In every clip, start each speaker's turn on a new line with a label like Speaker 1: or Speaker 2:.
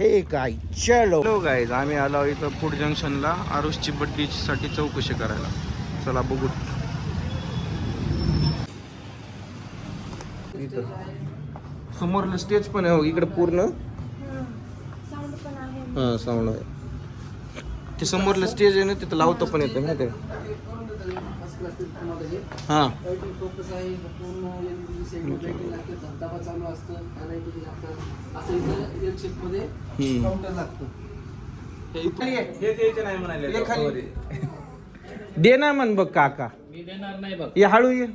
Speaker 1: हे काय चलो गाईज आम्ही आलो इथं फूड जंक्शनला आरुषची बड्डीसाठी चौकशी करायला. चला बघू. समोरलं स्टेज पण आहे इकडे पूर्ण. हा साऊंड आहे ते समोरलं स्टेज आहे ना तिथं लावतो पण येतं ना ते. हा दे ना म्हण बघ काका.
Speaker 2: मी देणार नाही बघ.
Speaker 1: ये हळू ये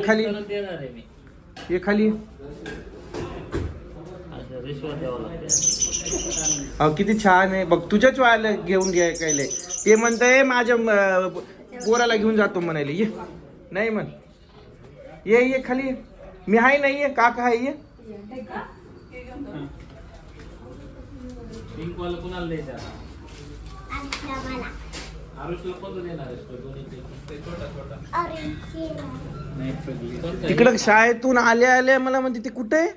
Speaker 1: खाली
Speaker 2: देणार आहे मी.
Speaker 1: ये खाली.
Speaker 2: रिश्वत द्यावं लागते.
Speaker 1: अहो किती छान आहे बघ. तुझ्याच वायला घेऊन घ्याय कायले ते म्हणतंय माझ्या पोराला घेऊन जातो म्हणाले. ये नाही म्हण. ये खाली. मी हाय नाही ये काका हाय ये.
Speaker 2: पिंक वाला कुणाला द्यायचा? आरुषला कोणतं देणार आहेस तू? दोन्ही छोटा नाही
Speaker 1: तिकडं शाळेतून आल्या मला म्हणते ते कुठे आहे.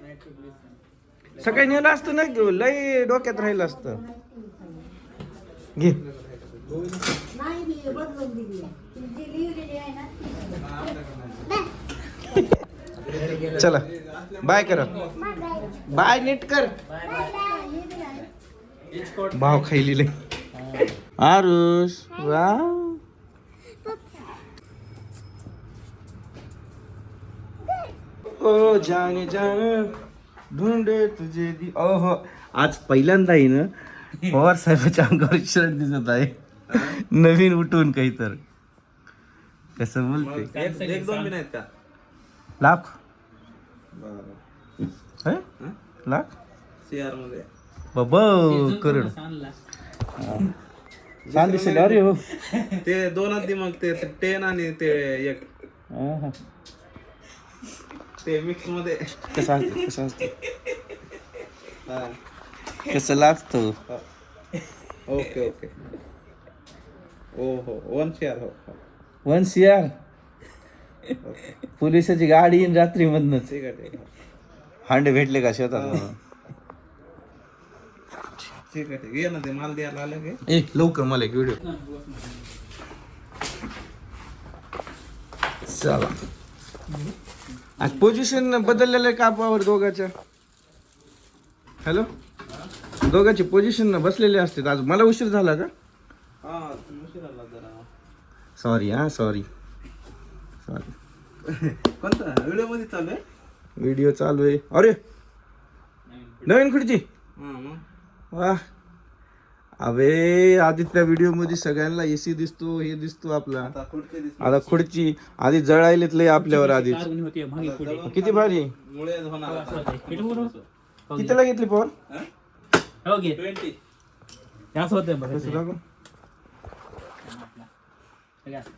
Speaker 1: सकाळी नेलं असतं ना लय डोक्यात राहिलं असतं. घे चला बाय करा. बाय नीट कर. भाव खायली आरुष. वाव ओ जाने जाने ढूंढे तुझे दी. ओहो आज पहिल्यांदा आहे ना पवार साहेबांच्या अंगावर शर्ट दिसत आहे. नवीन उठून काही तर कसं बोलते.
Speaker 3: एक दोन मिनिट का
Speaker 1: लाख लाख
Speaker 3: सीआर मध्ये
Speaker 1: बाबा करोड छान दिसेल. अरे हो
Speaker 3: ते दोनच दे मग ते 10 आणि ते एक ते मिक्स मध्ये
Speaker 1: कसं असतं कसं असतं कसं लागतं.
Speaker 3: Okay okay. ओ हो 1 सीआर. हो
Speaker 1: 1 CR. पोलिसाची गाडी येईन रात्री मधनच.
Speaker 3: ठीक आहे ठीक आहे
Speaker 1: हांडे भेटले का शेतात.
Speaker 3: ठीक आहे ठीक आहे. ये ना ते माल द्यायला आलं की
Speaker 1: ए लवकर मला एक व्हिडिओ. चला आज पोझिशन बदललेलं आहे कापावर दोघाच्या. हॅलो दोघांची पोझिशन बसलेले असते. आज मला उशीर झाला का.
Speaker 3: हा उशीर आला जरा.
Speaker 1: Sorry sorry.
Speaker 3: कोणता व्हिडिओ मध्ये चालू आहे.
Speaker 1: व्हिडिओ चालू आहे. अरे नवीन खुर्ची.
Speaker 3: हा मग
Speaker 1: वा अबे आधी त्या व्हिडिओ मध्ये सगळ्यांना एसी दिसतो हे दिसतो आपला.
Speaker 3: आता खुर्ची दिसली.
Speaker 1: आता खुर्ची आधी जळायलेत लय आपल्यावर आधीच. किती भारी.
Speaker 3: मुळे होणार
Speaker 1: कितीला घेतली पवन.
Speaker 3: 20
Speaker 2: असं होतं बघ.
Speaker 1: कसं दाखव.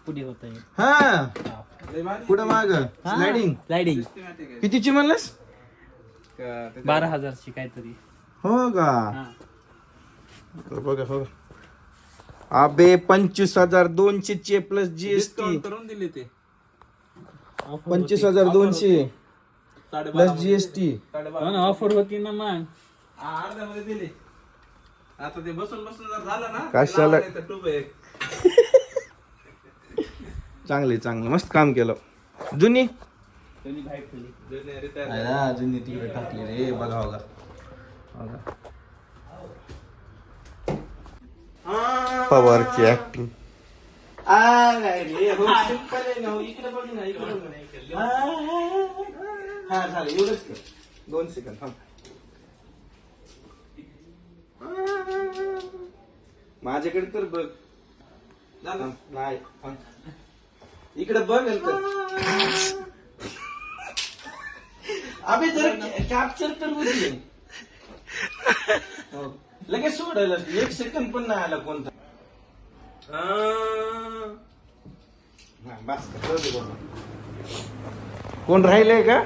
Speaker 2: पुढे होत आहे.
Speaker 1: हा पुढं माग स्लायडिंग. कितीची म्हणलंस.
Speaker 2: 12,000ची काहीतरी.
Speaker 1: हो का बघा हो. अबे 25,200 प्लस GST.
Speaker 3: डिस्काउंट करून दिली ते
Speaker 1: 25,200 प्लस GST.
Speaker 2: ऑफर होती ना मग.
Speaker 3: अर्ध्या मध्ये दिली. आता ते बसून बसून जर झालं ना
Speaker 1: कशाला?
Speaker 3: ट्यूब आहे.
Speaker 1: चांगलं मस्त काम केलं. जुनी
Speaker 3: जुने रिटायर
Speaker 1: आहे ना जुनी तिकडे टाकली रे. बघा बघा पवारची ऍक्टिंग. हा झालं एवढंच कर. 2 सेकंद थांब. माझ्याकडे तर बघ. नाही इकडे बघ नंतर. अबे जर कॅप्चर तर होती. लगेच सोडायला 1 सेकंद पण नाही आला कोणता. बस कोण राहिलंय का.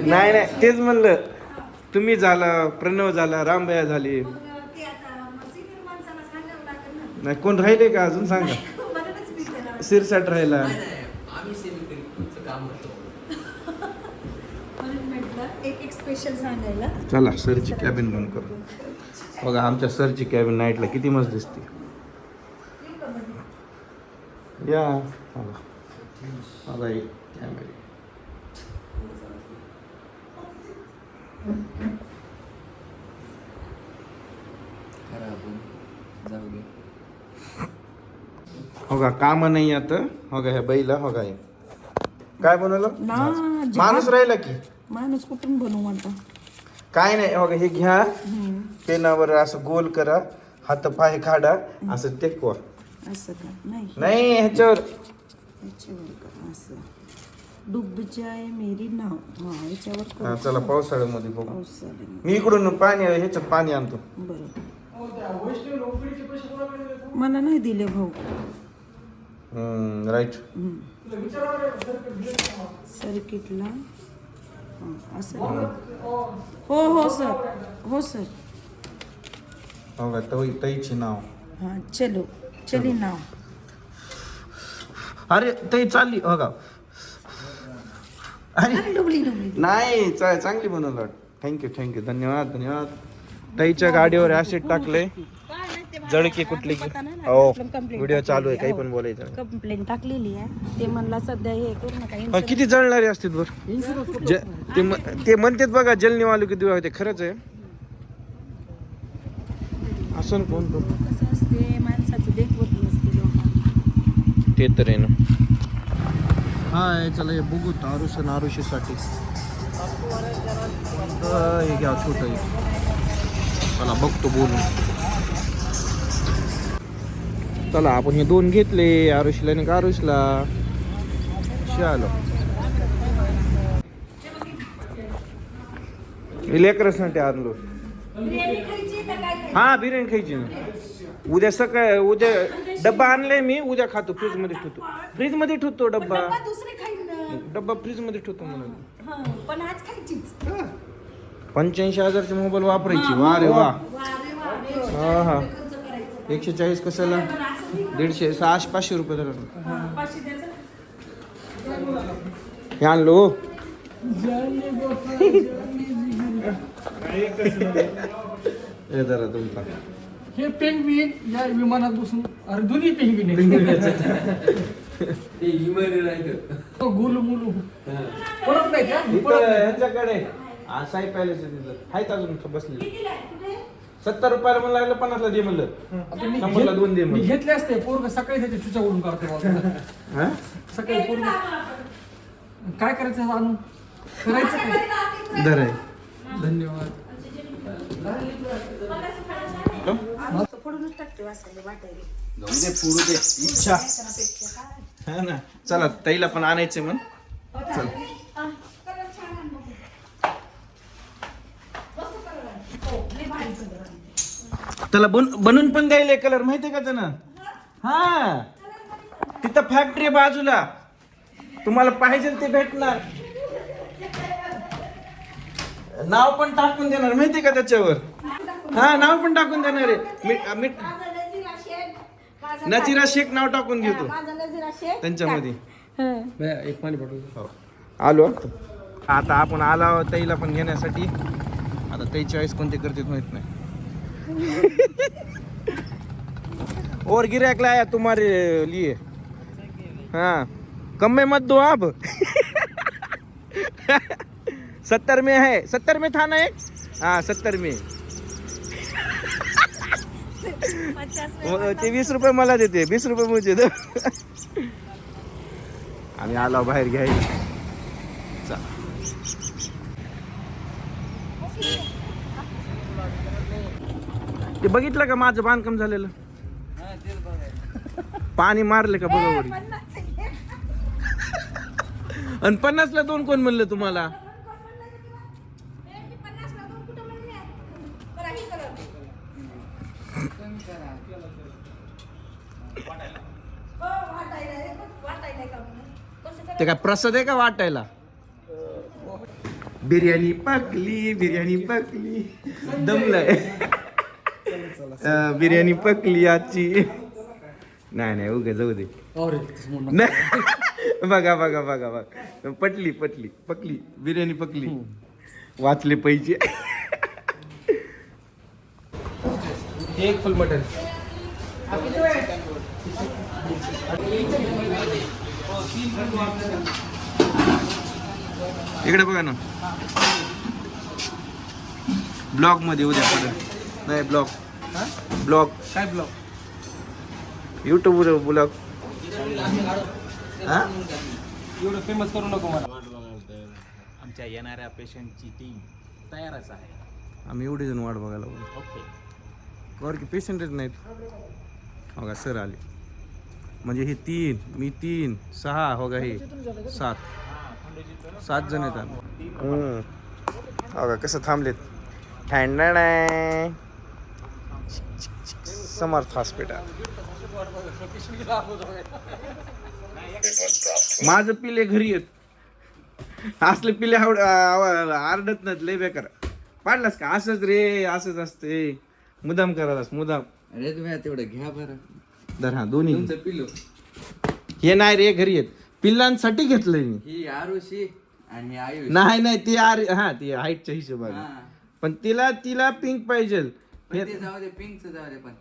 Speaker 1: नाही तेच म्हणलं. तुम्ही झाला प्रणव झाला रामभया झाले. नाही कोण राहिले का अजून सांगा. सिरसाट राहिला.
Speaker 4: आम्ही सेमी काम करतो.
Speaker 5: म्हणून म्हटलं एक
Speaker 4: स्पेशल सांगायला.
Speaker 1: चला सरची कॅबिन बंद करू. बघा आमच्या सरची कॅबिन नाईटला किती मस्त दिसते. या बघा एक कॅमेरा. हो का काम नाही आता. हो का ह्या बैला हो का काय बनवलं
Speaker 4: ना
Speaker 1: माणूस राहिला की
Speaker 4: माणूस कुठून बनवू म्हणता.
Speaker 1: काय नाही हो का हे घ्या पेनावर असं गोल करा हात पाय काढा असं टेकवा.
Speaker 4: असं का नाही
Speaker 1: नाही ह्याच्यावर
Speaker 4: याच्यावर का असं डुब जाय मेरी नाव. हा याच्यावर करू.
Speaker 1: हा, चला पावसाळ्यामध्ये बघू.
Speaker 4: पावसाळ्यामध्ये.
Speaker 1: मी इकडून पाणी ह्याच्यात पाणी आणतो.
Speaker 4: बरं मला नाही दिले भाऊ.
Speaker 1: राईट.
Speaker 4: सर्किटला असं हो हो सर हो सर.
Speaker 1: हो का ताईची नाव.
Speaker 4: हां चलो चली नाव.
Speaker 1: अरे ताई चालली हो का. अरे
Speaker 4: डुबली डुबली.
Speaker 1: नाही चांगली बनवलं. थँक्यू धन्यवाद धन्यवाद. ताईच्या गाडीवर ऍसिड टाकले जळकी कुठली की. हो व्हिडिओ चालू आहे काही पण बोलायचं.
Speaker 4: कंप्लेंट टाकलेली आहे. ते म्हणला सध्या हे करू नका.
Speaker 1: किती जळणारे असतील बर. ते म्हणतात बघा जलने वालू किती होते. खरंच आहे असं कोण
Speaker 4: कसं असते माणसाचं देखवत नसते लोकांना.
Speaker 1: ते तर आहे ना. हाय चला हे बघू आरुषीसाठी हे घ्या छोट. चला बघतो बोलून. चला आपण हे दोन घेतले आरुषीला आणि आरुषला. आलो मी लेकरासाठी आणलो. हा बिर्याणी खायची ना. उद्या सकाळ उद्या डब्बा आणलाय मी. उद्या खातो. फ्रीज मध्ये ठेवतो डब्बा.
Speaker 4: दुसरे खाईन ना.
Speaker 1: डब्बा फ्रीज मध्ये ठेवतो म्हणून.
Speaker 4: पण आज खायचीच.
Speaker 1: 85,000ची मोबाईल वापरायची. वा रे वा. हा हा 140 कशाला 150 600 500 रुपये धरा. हे आणलो. हे धरा तुमचा.
Speaker 5: हे पेंगविन या विमानात बसून अरे दोन्ही पेंगविन
Speaker 2: ते हिमालय नाही
Speaker 5: गुलू मुलू पडत नाही का
Speaker 1: ह्यांच्याकडे साई पॅलेस आहे तिथं. आहेत अजून बसले. 70 रुपयाला म्हणलं लागलं 50ला दे म्हणलं.
Speaker 5: आता मी
Speaker 1: 100ला 2 दे
Speaker 5: मी
Speaker 1: म्हणलं.
Speaker 5: घेतले असते पोरग सकाळी त्याच्या चुचाकडून काढते बाबा.
Speaker 1: हा?
Speaker 5: सकाळी पोरग काय करायचं आणून करायचं काय.
Speaker 1: धर आहे.
Speaker 5: धन्यवाद.
Speaker 4: पडूनच टाकते वासायला वाटायला.
Speaker 1: जाऊ दे पुरू दे इच्छा. हा ना चला ताईला पण आणायचंय म्हण. चल त्याला बनवून पण द्यायला कलर माहितीये का त्यानं. हा तिथं फॅक्टरी बाजूला तुम्हाला पाहिजे ते भेटणार. नाव पण टाकून देणार माहितीये का त्याच्यावर. हा नाव पण टाकून देणार आहे. नजीरा शेख नाव टाकून घेतो त्यांच्यामध्ये.
Speaker 5: एक पाणी पाठवतो.
Speaker 1: आलो आता आपण आलो ताईला पण घेण्यासाठी. आता ताई चॉईस कोणते करते माहित नाही. और गिराक लाया तुम्हारे लिए. हाँ कम में मत दो आप. 70 में है. 70 में था ना एक. हाँ 70 में. ते 20 रुपये मला देते 20 रुपये मुझे दो. आम्ही आलो बाहेर घ्यायला. ते बघितलं का माझं बांधकाम झालेलं. पाणी मारले का बघा वरी. आणि 50ला 2 कोण म्हणलं तुम्हाला. ते काय प्रसाद आहे का वाटायला. बिर्याणी पकली दमलाय. बिर्याणी पकली आजची. नाही उगा जाऊ दे. बघा पटली बिर्याणी पकली. वाचले पैसे. एक फुल मटन. इकडे बघा ना, ब्लॉग मध्ये उद्या परत नाही ब्लॉग
Speaker 3: काय ब्लॉग?
Speaker 1: युट्यूब वर ब्लॉग. हा
Speaker 3: एवढं फेमस करू नको मला.
Speaker 2: आमच्या येणाऱ्या पेशंटची टीम तयारच आहे.
Speaker 1: आम्ही एवढे जण वाट बघायला लागलो.
Speaker 2: ओके.
Speaker 1: कवर की पेशंटच नाहीत. हो का सर आले म्हणजे हे 3 मी 3 6 हो का हे 7 जण आहेत आम्ही. हो का कसं थांबलेत. समर्थ हॉस्पिटल. माझं पिले घरी येत असले पिले आरडत नाहीत. लय बेकार पाडलास का. असंच रे असंच असते. मुदाम करायलास मुदाम.
Speaker 6: अरे तुम्ही तेवढं घ्या बरं.
Speaker 1: धर हा दोन्ही
Speaker 6: तुमचं पिल्लू
Speaker 1: हे नाही रे घरी येत. पिल्लांसाठी घेतलंय मी.
Speaker 6: ही आरुषी आणि ही आयुष.
Speaker 1: नाही ती हा ती हाईटच्या हिशोबाने.
Speaker 6: हा.
Speaker 1: पण तिला पिंक पाहिजे.
Speaker 6: पण ते जाऊ दे, पिंकचं जाऊ दे, पण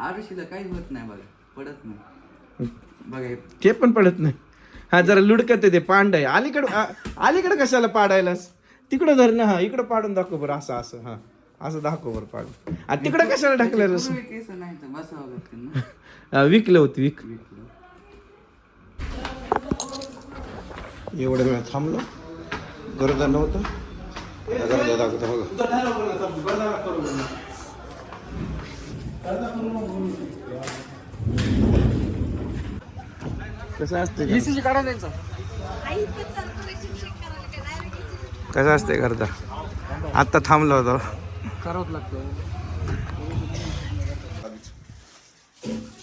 Speaker 6: आरुषीला काहीच होत नाही बघा, पडत नाही बघा हे.
Speaker 1: ते पण पडत नाही. हा जरा लुडकत आहे ते पांड आहे. अलीकडे कशाला पाडायलास. तिकडं धर ना. हा इकडं पाडून दाखव बरं. असं हा असं दाखव बरं पाडून. आणि तिकडं कशाला ढकलायला.
Speaker 6: पूर्वी केस नाही तर बसावं लागतं ना.
Speaker 1: विकलं होती एवढ्या वेळ थांबलो. गरज नव्हतं. दाखवतो बघा. कसं असते
Speaker 5: ECG काढा त्यांचा.
Speaker 1: कसं असते करता. आत्ता थांबलो होतो.
Speaker 5: करावंच लागतं.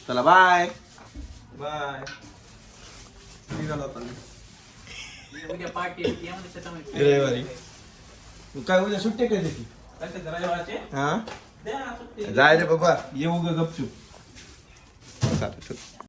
Speaker 1: चला बाय बाय. निघालो आता
Speaker 2: उद्या पार्टी आहे यामध्ये त्याच्यामध्ये
Speaker 1: रविवारी. काय उद्या सुट्टी काय त्याची.
Speaker 3: रविवारचे
Speaker 1: हा
Speaker 3: द्या सुट्टी.
Speaker 1: जाय रे बाबा. येऊ ग गपचूप. चालेल.